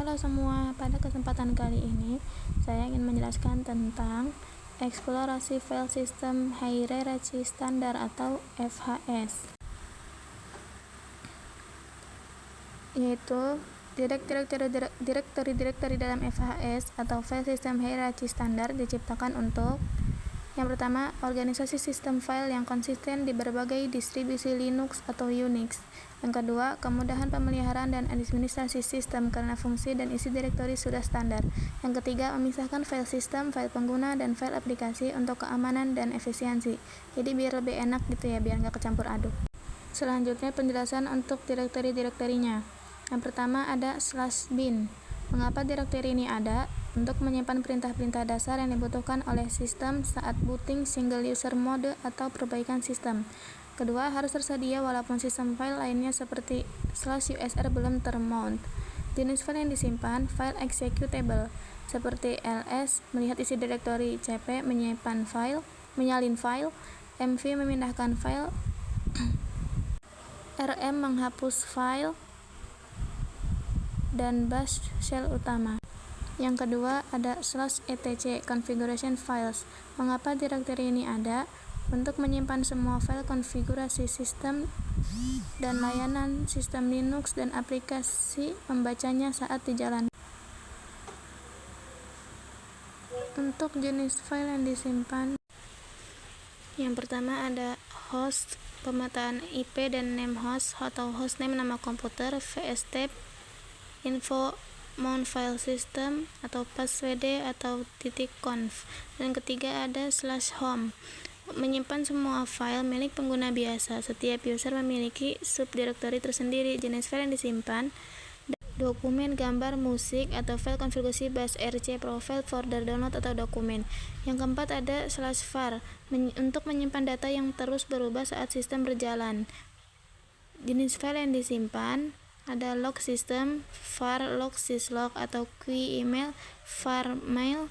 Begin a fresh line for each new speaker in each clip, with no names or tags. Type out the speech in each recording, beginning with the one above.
Halo semua, pada kesempatan kali ini saya ingin menjelaskan tentang eksplorasi file system hierarchy standar atau FHS, yaitu direktori dalam FHS atau file system hierarchy standar diciptakan untuk: yang pertama, organisasi sistem file yang konsisten di berbagai distribusi Linux atau Unix. Yang kedua, kemudahan pemeliharaan dan administrasi sistem karena fungsi dan isi direktori sudah standar. Yang ketiga, memisahkan file sistem, file pengguna, dan file aplikasi untuk keamanan dan efisiensi. Jadi biar lebih enak gitu ya, biar nggak kecampur aduk. Selanjutnya penjelasan untuk direktorinya. Yang pertama ada /bin. Mengapa direktori ini ada? Untuk menyimpan perintah-perintah dasar yang dibutuhkan oleh sistem saat booting single user mode atau perbaikan sistem. Kedua, harus tersedia walaupun sistem file lainnya seperti /usr belum termount. Jenis file yang disimpan, file executable seperti ls melihat isi direktori, cp menyimpan file, menyalin file, mv memindahkan file, rm menghapus file, dan bash shell utama. Yang kedua ada /etc configuration files. Mengapa direktori ini ada? Untuk menyimpan semua file konfigurasi sistem dan layanan sistem Linux dan aplikasi membacanya saat dijalankan. Untuk jenis file yang disimpan, yang pertama ada host, pemetaan IP dan name host atau hostname nama komputer, vstep, info mount file system atau passwd atau .conf. Dan ketiga ada /home, menyimpan semua file milik pengguna biasa. Setiap user memiliki subdirektori tersendiri. Jenis file yang disimpan, dokumen, gambar, musik, atau file konfigurasi bus rc, profile, folder download, atau dokumen. Yang keempat ada /var, untuk menyimpan data yang terus berubah saat sistem berjalan. Jenis file yang disimpan ada log system, var log, syslog atau queue email, var mail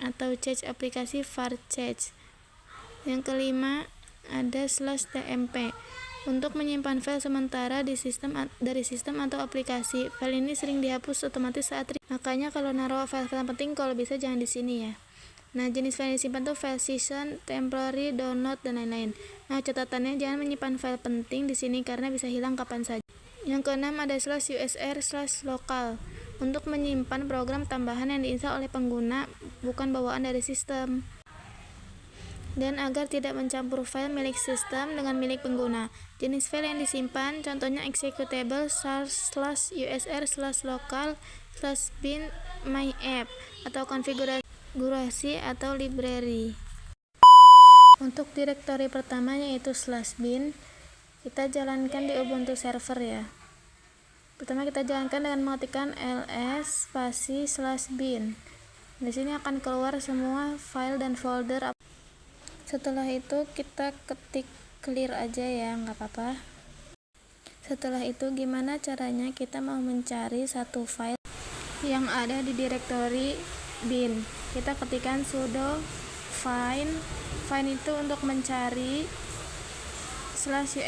atau cache aplikasi, var cache. Yang kelima ada /tmp, untuk menyimpan file sementara dari sistem atau aplikasi. File ini sering dihapus otomatis saat makanya kalau naruh file-file penting kalau bisa jangan di sini ya. Nah, jenis file yang disimpan tuh file season, temporary, download, dan lain-lain. Nah, catatannya jangan menyimpan file penting di sini karena bisa hilang kapan saja. Yang keenam ada /usr/local, untuk menyimpan program tambahan yang diinstal oleh pengguna, bukan bawaan dari sistem. Dan agar tidak mencampur file milik sistem dengan milik pengguna. Jenis file yang disimpan contohnya executable, /usr/local, /bin my app, atau konfigurasi atau library. Untuk direktori pertama yaitu /bin, kita jalankan di Ubuntu server ya. Pertama kita jalankan dengan mengetikkan ls spasi /bin. Di sini akan keluar semua file dan folder. Setelah itu kita ketik clear aja ya, nggak apa-apa. Setelah itu gimana caranya kita mau mencari satu file yang ada di direktori bin? Kita ketikkan sudo find itu untuk mencari /usr/bin,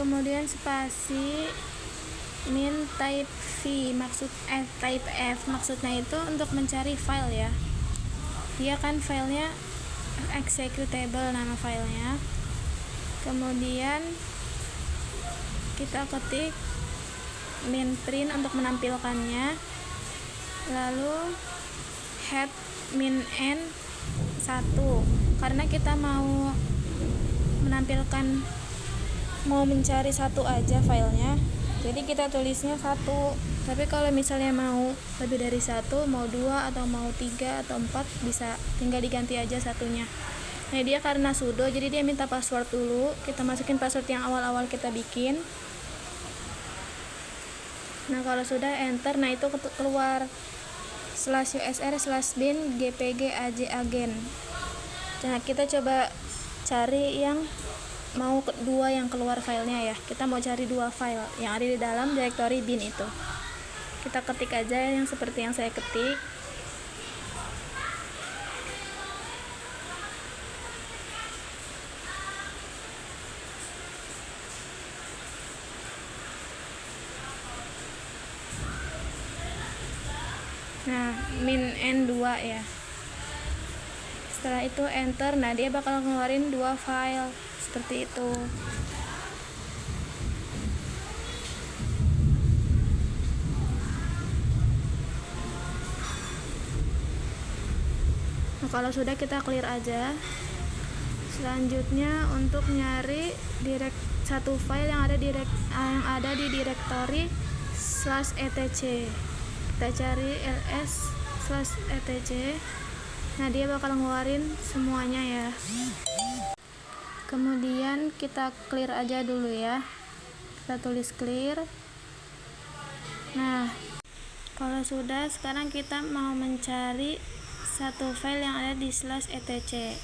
kemudian spasi min type f, maksudnya itu untuk mencari file ya. Dia kan filenya executable nama filenya. Kemudian kita ketik min print untuk menampilkannya, lalu head min n 1 karena kita mau mencari satu aja filenya, jadi kita tulisnya 1. Tapi kalau misalnya mau lebih dari 1, mau 2 atau mau 3 atau 4, bisa tinggal diganti aja satunya. Nah, dia karena sudo jadi dia minta password dulu. Kita masukin password yang awal-awal kita bikin. Nah, kalau sudah enter, nah itu keluar /usr/bin gpg agent. Nah, kita coba cari yang mau kedua yang keluar filenya ya. Kita mau cari 2 file yang ada di dalam direktori bin itu. Kita ketik aja yang seperti yang saya ketik. Nah, min n2 ya. Setelah itu enter, nah dia bakal ngeluarin 2 file seperti itu. Nah, kalau sudah kita clear aja. Selanjutnya untuk nyari satu file yang ada di directory /etc. Kita cari ls/etc. Nah, dia bakal ngeluarin semuanya ya. Kemudian kita clear aja dulu ya. Kita tulis clear. Nah, kalau sudah, sekarang kita mau mencari satu file yang ada di /etc.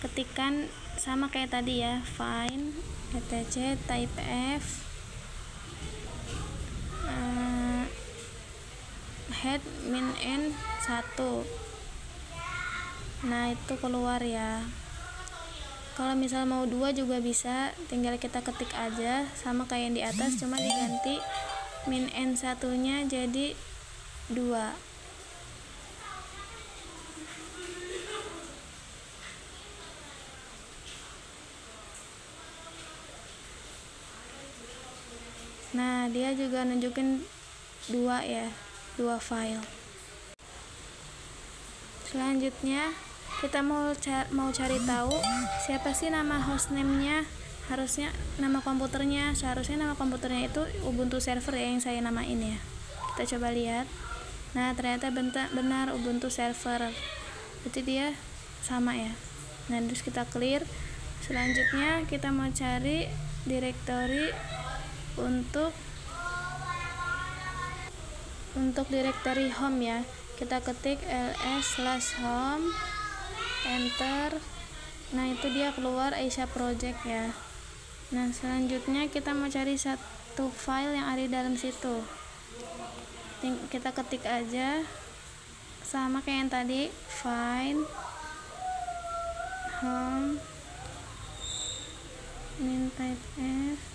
Ketikkan sama kayak tadi ya, find etc type f head min n 1. Nah, itu keluar ya. Kalau misal mau 2 juga bisa, tinggal kita ketik aja sama kayak yang di atas, cuma diganti min n 1-nya jadi 2. Nah, dia juga nunjukin 2 ya, 2 file. Selanjutnya kita mau cari tahu siapa sih nama hostname-nya. Harusnya nama komputernya, seharusnya nama komputernya itu Ubuntu server ya, yang saya namain ya. Kita coba lihat. Nah, ternyata benar Ubuntu server. Berarti dia sama ya. Nah, terus kita clear. Selanjutnya kita mau cari directory untuk directory home ya. Kita ketik ls/home, enter. Nah, itu dia keluar Aisyah Project ya. Nah, selanjutnya kita mau cari satu file yang ada di dalam situ. Kita ketik aja sama kayak yang tadi, find home min type f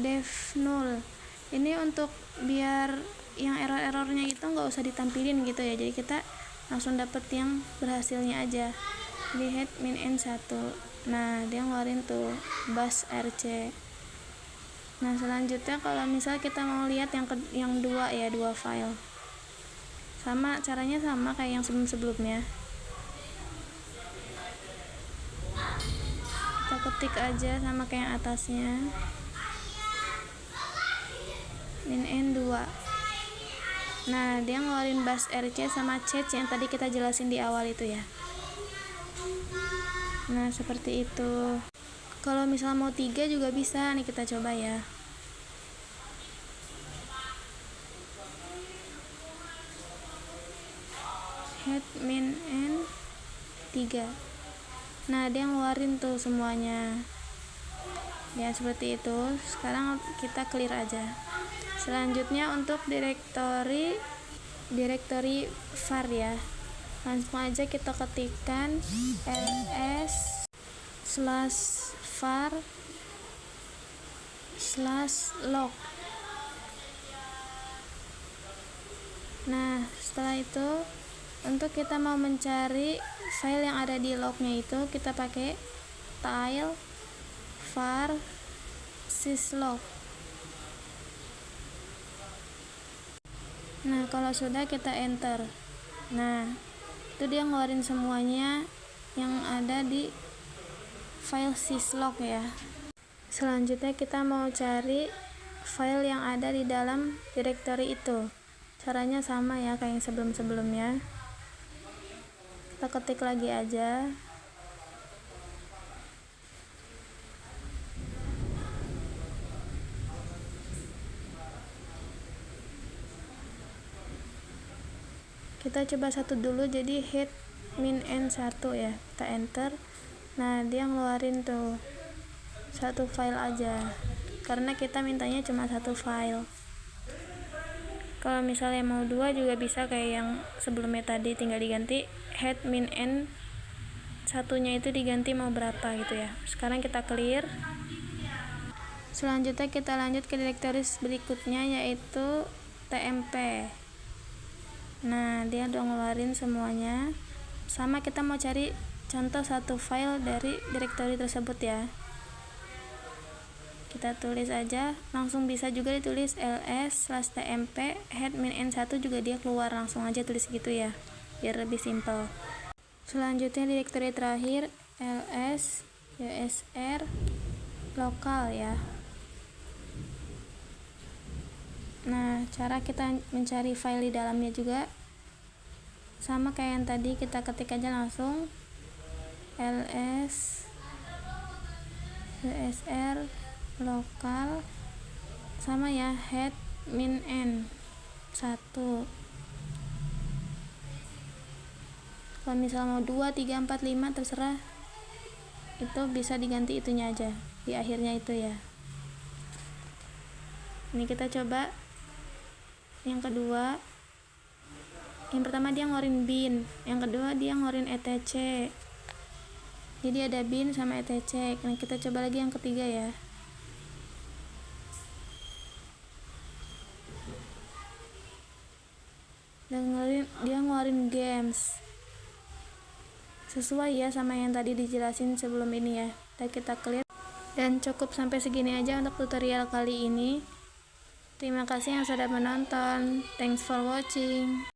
dev null. Ini untuk biar yang error-errornya itu nggak usah ditampilin gitu ya, jadi kita langsung dapet yang berhasilnya aja. Di head min n 1. Nah, dia ngeluarin tuh bus rc. Nah, selanjutnya kalau misal kita mau lihat yang 2 ya, 2 file. Caranya sama kayak yang sebelum-sebelumnya. Kita ketik aja sama kayak yang atasnya, min n 2. Nah, dia ngeluarin bus rc sama cache yang tadi kita jelasin di awal itu ya. Nah, seperti itu. Kalau misal mau 3 juga bisa, nih kita coba ya. Head min n 3. Nah, dia ngeluarin tuh semuanya ya, seperti itu. Sekarang kita clear aja. Selanjutnya untuk directory var ya, langsung aja kita ketikkan ls/var/log. Nah, setelah itu untuk kita mau mencari file yang ada di lognya itu, kita pakai tile var syslog. Nah, kalau sudah kita enter. Nah, itu dia ngeluarin semuanya yang ada di file syslog ya. Selanjutnya kita mau cari file yang ada di dalam directory itu. Caranya sama ya kayak yang sebelum-sebelumnya. Kita ketik lagi aja. Kita coba satu dulu, jadi head min n 1 ya. Kita enter. Nah, dia ngeluarin tuh satu file aja, karena kita mintanya cuma satu file. Kalau misalnya mau 2 juga bisa kayak yang sebelumnya tadi, tinggal diganti head, min, end, satunya itu diganti mau berapa gitu ya. Sekarang kita clear. Selanjutnya kita lanjut ke direktoris berikutnya, yaitu tmp. Nah, dia udah ngeluarin semuanya. Sama, kita mau cari contoh satu file dari direktori tersebut ya. Kita tulis aja, langsung bisa juga ditulis ls/tmp head min n1 juga dia keluar, langsung aja tulis gitu ya, biar lebih simpel. Selanjutnya direktori terakhir ls usr lokal ya. Nah, cara kita mencari file di dalamnya juga sama kayak yang tadi, kita ketik aja langsung ls usr lokal, sama ya, head min n 1. Kalau misal mau 2, 3, 4, 5 terserah, itu bisa diganti itunya aja di akhirnya itu ya. Ini kita coba yang kedua. Yang pertama dia ngeluarin bin, yang kedua dia ngeluarin etc. Jadi ada bin sama etc. Nah, kita coba lagi yang ketiga ya. Dia ngeluarin games, sesuai ya sama yang tadi dijelasin sebelum ini ya. Kita clear. Dan cukup sampai segini aja untuk tutorial kali ini. Terima kasih yang sudah menonton. Thanks for watching.